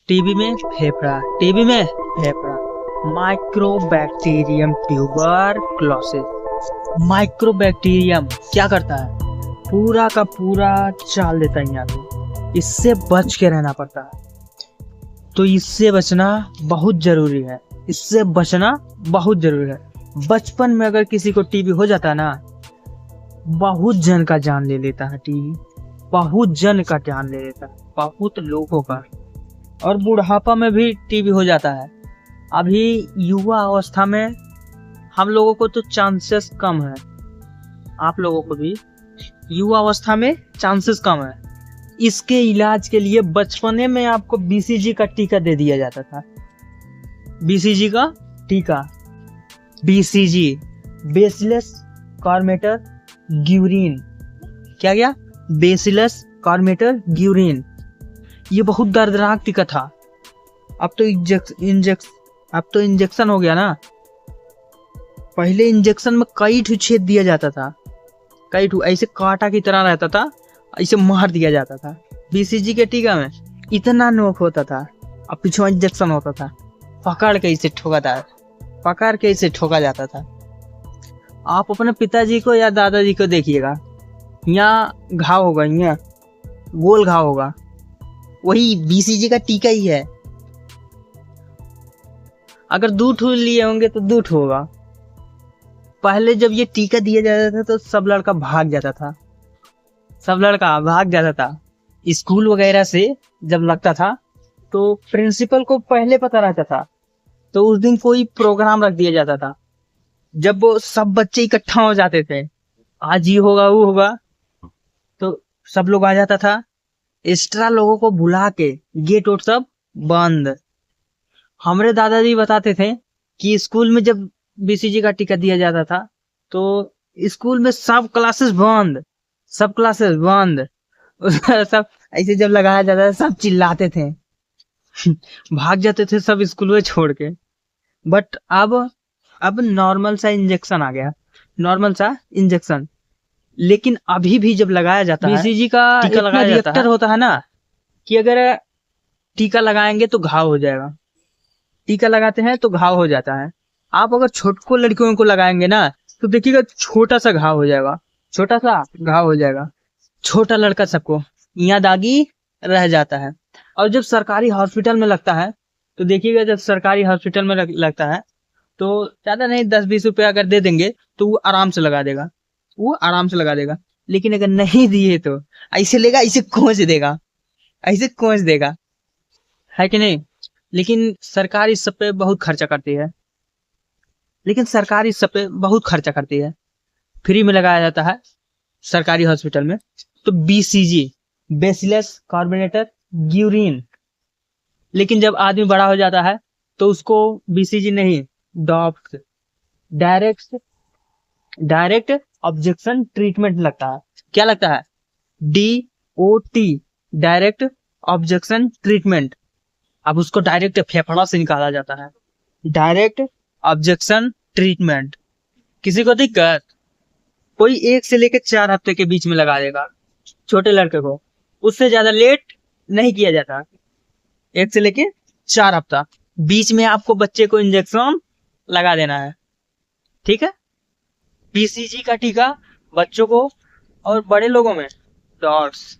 TB में फेफड़ा, TB में फेफड़ा। Mycobacterium tuberculosis. माइक्रोबैक्टीरियम क्या करता है, पूरा का पूरा चाल देता है यहाँ पे, इससे बच के रहना पड़ता है। तो इससे बचना बहुत जरूरी है, इससे बचना बहुत जरूरी है। बचपन में अगर किसी को टीबी हो जाता है ना, बहुत जन का जान ले लेता है टीबी, बहुत जन का जान ले लेता है, बहुत लोगों का। और बुढ़ापा में भी टीबी हो जाता है। अभी युवा अवस्था में हम लोगों को तो चांसेस कम है, आप लोगों को भी युवा अवस्था में चांसेस कम है। इसके इलाज के लिए बचपने में आपको बीसीजी का टीका दे दिया जाता था। बीसीजी का टीका, बीसीजी बेसिलस कॉर्मेटर ग्यूरिन। क्या गया? Bacillus Calmette Guerin. ये बहुत दर्दनाक टीका था। अब तो इंजेक्शन हो गया ना। पहले इंजेक्शन में कई ठू छेद दिया जाता था, कई ठू ऐसे कांटा की तरह रहता था, ऐसे मार दिया जाता था। बीसीजी के टीका में इतना नोक होता था, अब पीछे इंजेक्शन होता था, पकड़ के इसे ठोका था, पकड़ के इसे ठोका जाता था। आप अपने पिताजी को या दादाजी को देखिएगा, यहाँ घाव होगा, यहाँ गोल घाव होगा, वही बीसीजी का टीका ही है। अगर 2 ठू लिए होंगे तो 2 ठू होगा। पहले जब ये टीका दिया जाता था तो सब लड़का भाग जाता था, सब लड़का भाग जाता था। स्कूल वगैरह से जब लगता था तो प्रिंसिपल को पहले पता रहता था, तो उस दिन कोई प्रोग्राम रख दिया जाता था। जब वो सब बच्चे इकट्ठा हो जाते थे, आज ये होगा वो होगा, तो सब लोग आ जाता था। एक्स्ट्रा लोगों को बुला के गेट वोट सब बंद। हमारे दादाजी बताते थे कि स्कूल में जब बीसीजी का टीका दिया जाता था तो स्कूल में सब क्लासेस बंद, सब क्लासेस बंद। सब ऐसे जब लगाया जाता था सब चिल्लाते थे, भाग जाते थे सब स्कूल में छोड़ के। बट अब नॉर्मल सा इंजेक्शन आ गया, नॉर्मल सा इंजेक्शन। लेकिन अभी भी जब लगाया जाता है बीसीजी का टीका लगाया रिएक्टर होता है ना, कि अगर टीका लगाएंगे तो घाव हो जाएगा, टीका लगाते हैं तो घाव हो जाता है। आप अगर छोटको लड़कियों को लगाएंगे ना तो देखिएगा छोटा सा घाव हो जाएगा, छोटा सा घाव हो जाएगा। छोटा लड़का सबको यहाँ दागी रह जाता है। और जब सरकारी हॉस्पिटल में लगता है तो देखिएगा, जब सरकारी हॉस्पिटल में लगता है तो ज्यादा नहीं 10-20 रुपये अगर दे देंगे तो वो आराम से लगा देगा, वो आराम से लगा देगा। लेकिन अगर नहीं दिए तो ऐसे लेगा, ऐसे कोंच देगा, ऐसे कोंच देगा, है कि नहीं। लेकिन सरकार इस सब पे बहुत खर्चा करती है, लेकिन सरकार इस सब पे बहुत खर्चा करती है। फ्री में लगाया जाता है सरकारी हॉस्पिटल में। तो बीसीजी बेसिलस कॉर्बोनेटर ग्यूरिन। लेकिन जब आदमी बड़ा हो जाता है तो उसको बीसीजी नहीं, डॉप्स डायरेक्ट ऑब्जेक्शन ट्रीटमेंट लगता है। क्या लगता है? DOT, direct objection treatment. अब उसको डायरेक्ट फेफड़ा से निकाला जाता है, डायरेक्ट ऑब्जेक्शन ट्रीटमेंट। किसी को दिक्कत, कोई 1 से लेकर 4 हफ्ते के बीच में लगा देगा छोटे लड़के को, उससे ज्यादा लेट नहीं किया जाता। 1 से लेकर 4 हफ्ता बीच में आपको बच्चे को इंजेक्शन लगा देना है, ठीक है। बीसीजी का टीका बच्चों को और बड़े लोगों में डॉट्स